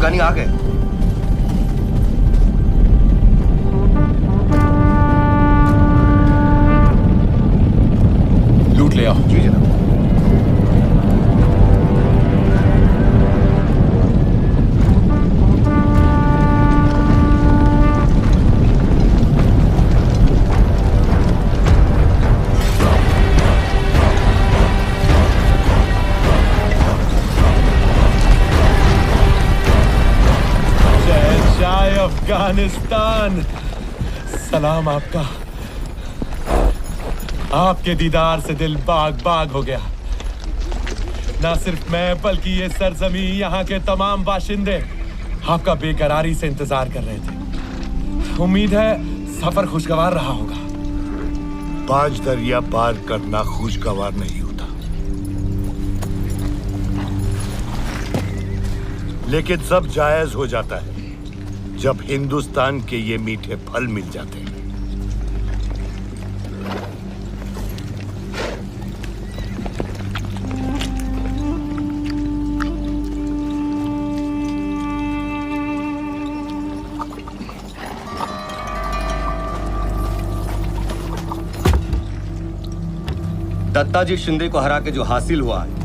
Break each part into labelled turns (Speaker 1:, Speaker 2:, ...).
Speaker 1: अफगानी आ गए।
Speaker 2: लूट ले आओ।
Speaker 1: जी जनाब।
Speaker 2: अफगानिस्तान, सलाम आपका। आपके दीदार से दिल बाग बाग हो गया। ना सिर्फ मैं बल्कि ये सरजमी, यहाँ के तमाम बाशिंदे आपका बेकरारी से इंतजार कर रहे थे। उम्मीद है सफर खुशगवार रहा होगा।
Speaker 3: 5 दरिया पार करना खुशगवार नहीं होता, लेकिन सब जायज हो जाता है जब हिंदुस्तान के ये मीठे फल मिल जाते हैं।
Speaker 1: दत्ताजी शिंदे को हरा के जो हासिल हुआ है,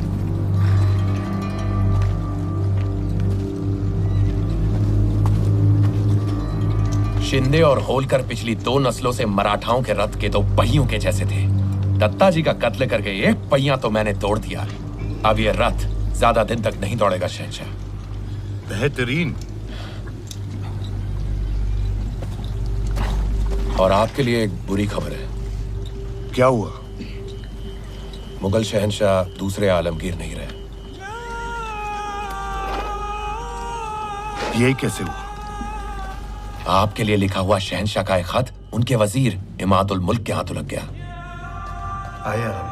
Speaker 2: शिंदे और होलकर पिछली 2 नस्लों से मराठाओं के रथ के 2 पहियों के जैसे थे। दत्ताजी का कत्ल करके 1 पहिया तो मैंने तोड़ दिया। अब ये रथ ज्यादा दिन तक नहीं दौड़ेगा शहंशाह।
Speaker 3: बेहतरीन।
Speaker 2: और आपके लिए एक बुरी खबर है।
Speaker 3: क्या हुआ?
Speaker 2: मुगल शहंशाह दूसरे आलमगीर नहीं रहे।
Speaker 3: ये कैसे हुआ?
Speaker 2: आपके लिए लिखा हुआ शहंशाह का एक खत उनके वजीर इमादुल मुल्क के हाथों लग गया।
Speaker 4: आइए आलम,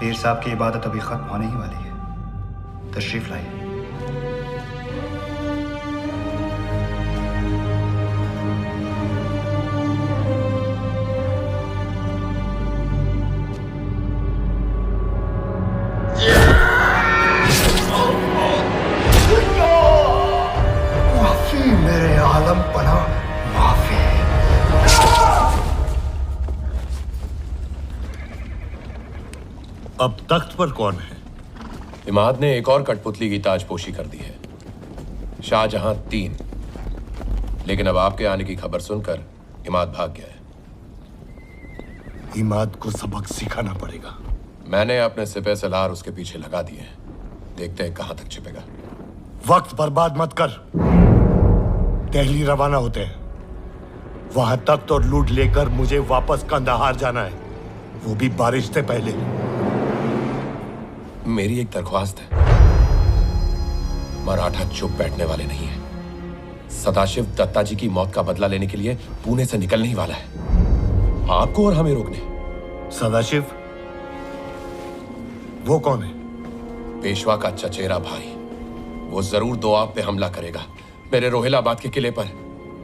Speaker 4: पीर साहब की इबादत अभी खत्म होने ही वाली है। तशरीफ लाइए।
Speaker 3: मेरे आलम पना माफी। अब तख्त पर कौन है?
Speaker 2: इमाद ने एक और कठपुतली की ताजपोशी कर दी है। शाहजहां 3, लेकिन अब आपके आने की खबर सुनकर इमाद भाग गया है।
Speaker 3: इमाद को सबक सिखाना पड़ेगा।
Speaker 2: मैंने अपने सिपह सलार उसके पीछे लगा दिए हैं। देखते हैं कहां तक छिपेगा।
Speaker 3: वक्त बर्बाद मत कर। दिल्ली रवाना होते हैं। वहां तख्त और लूट लेकर मुझे वापस कंदाहार जाना है, वो भी बारिश से पहले।
Speaker 2: मेरी एक दरख्वास्त है। मराठा चुप बैठने वाले नहीं है। सदाशिव दत्ताजी की मौत का बदला लेने के लिए पुणे से निकलने ही वाला है। आपको और हमें रोकने।
Speaker 3: सदाशिव? वो कौन है?
Speaker 2: पेशवा का चचेरा भाई। वो जरूर दोआब पे हमला करेगा, मेरे रोहिलाबाद के किले पर,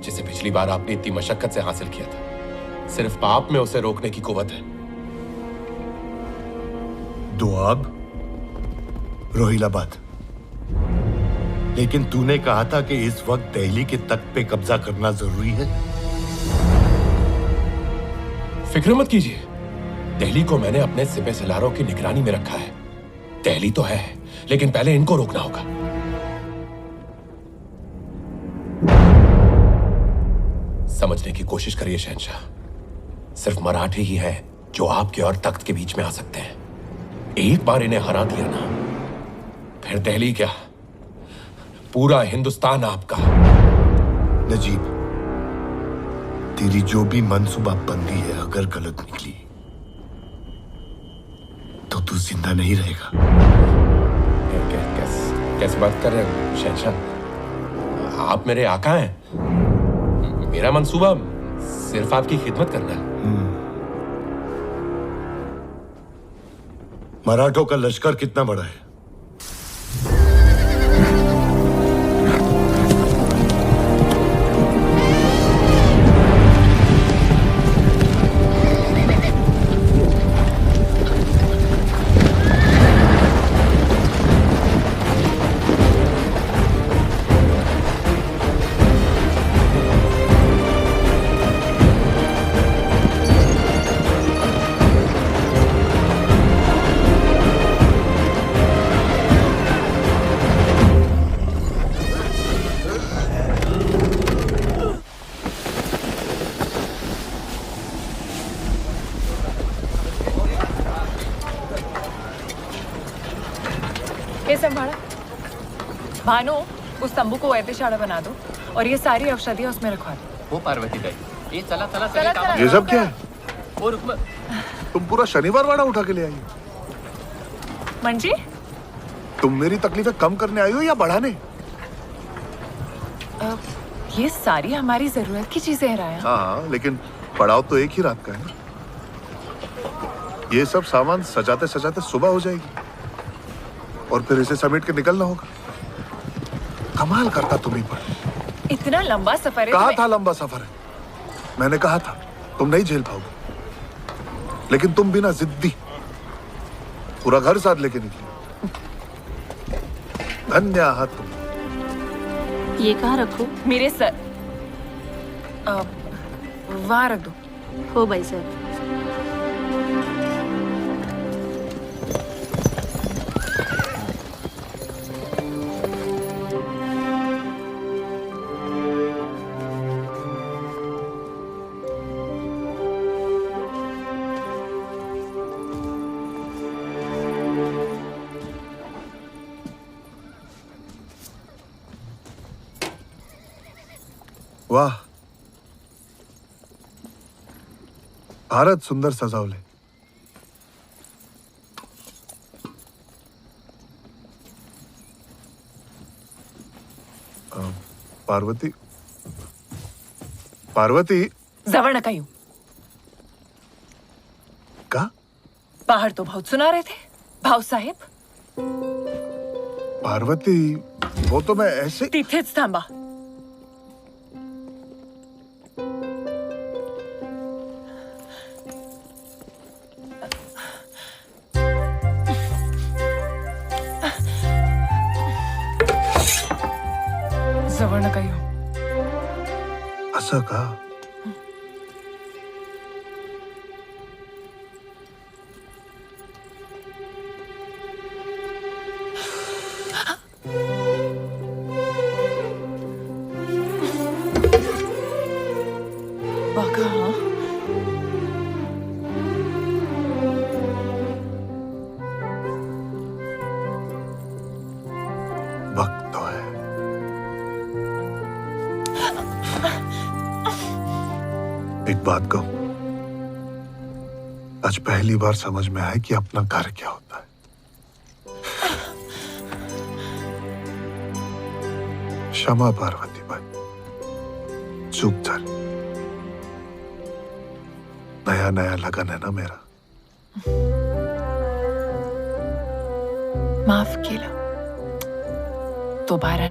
Speaker 2: जिसे पिछली बार आपने इतनी मशक्कत से हासिल किया था। सिर्फ आप में उसे रोकने की कुवत है।
Speaker 3: दोआब? रोहिलाबाद? लेकिन तूने कहा था कि इस वक्त दिल्ली के तख्त पे कब्जा करना जरूरी है।
Speaker 2: फिक्र मत कीजिए, दिल्ली को मैंने अपने सिपह सलारों की निगरानी में रखा है। दिल्ली तो है, लेकिन पहले इनको रोकना होगा। समझने की कोशिश करिए शहंशाह, सिर्फ मराठे ही हैं जो आपके और तख्त के बीच में आ सकते हैं। एक बार इन्हें हरा दिया ना, फिर दिल्ली क्या, पूरा हिंदुस्तान आपका।
Speaker 3: नजीब, तेरी जो भी मनसूबाबंदी है अगर गलत निकली तो तू जिंदा नहीं रहेगा।
Speaker 2: कैसे बात कर रहे हैं शहंशाह? आप मेरे आका हैं। मेरा मंसूबा सिर्फ आपकी खिदमत करना है।
Speaker 3: मराठों का लश्कर कितना बड़ा है?
Speaker 5: ये संभाला। भानु, उस तंबू को ऐतिशाड़ा बना दो और ये सारी औषधियाँ उसमें रखवा दो।
Speaker 6: हो पार्वती ताई, ये चला चला
Speaker 5: चला,
Speaker 6: चला
Speaker 5: चला।
Speaker 3: ये सब क्या है?
Speaker 6: ओ रुक्म,
Speaker 3: तुम पूरा शनिवार वाड़ा उठा के ले आई हो।
Speaker 5: मंजी,
Speaker 3: तुम मेरी तकलीफें कम करने आई हो या बढ़ाने?
Speaker 5: ये सारी हमारी जरूरत की चीजें हैं राया।
Speaker 3: हाँ, लेकिन पड़ाव तो एक ही रात का है ना। ये सब सामान सजाते सजाते सुबह हो जाएगी और फिर इसे समेट के निकलना होगा। कमाल करता तुम्ही पर।
Speaker 5: इतना लंबा सफर है।
Speaker 3: कहा था लंबा सफर है, मैंने कहा था तुम नहीं झेल पाओगे, लेकिन तुम बिना जिद्दी पूरा घर साथ लेके निकले। धन्य आहात तुम।
Speaker 7: ये कहाँ रखो?
Speaker 5: मेरे सर वहां रख दो।
Speaker 7: हो भाई सर।
Speaker 3: वाह, भारत सुंदर सजावले. पार्वती, पार्वती
Speaker 5: जवळ नका येऊ.
Speaker 3: का?
Speaker 5: बाहर तो बहुत सुना रहे थे भाऊ साहेब.
Speaker 3: पार्वती, वो तो मैं ऐसे.
Speaker 5: तिथेच थांबा. जवळ नका येऊ.
Speaker 3: असं का?
Speaker 5: बघा हं.
Speaker 3: बघतो है. एक बात कहूं, आज पहली बार समझ में आया कि अपना घर क्या होता है. क्षमा पार्वती बाई, चूक झाली. नया नया लगन है ना मेरा.
Speaker 5: माफ केलं. तो बारा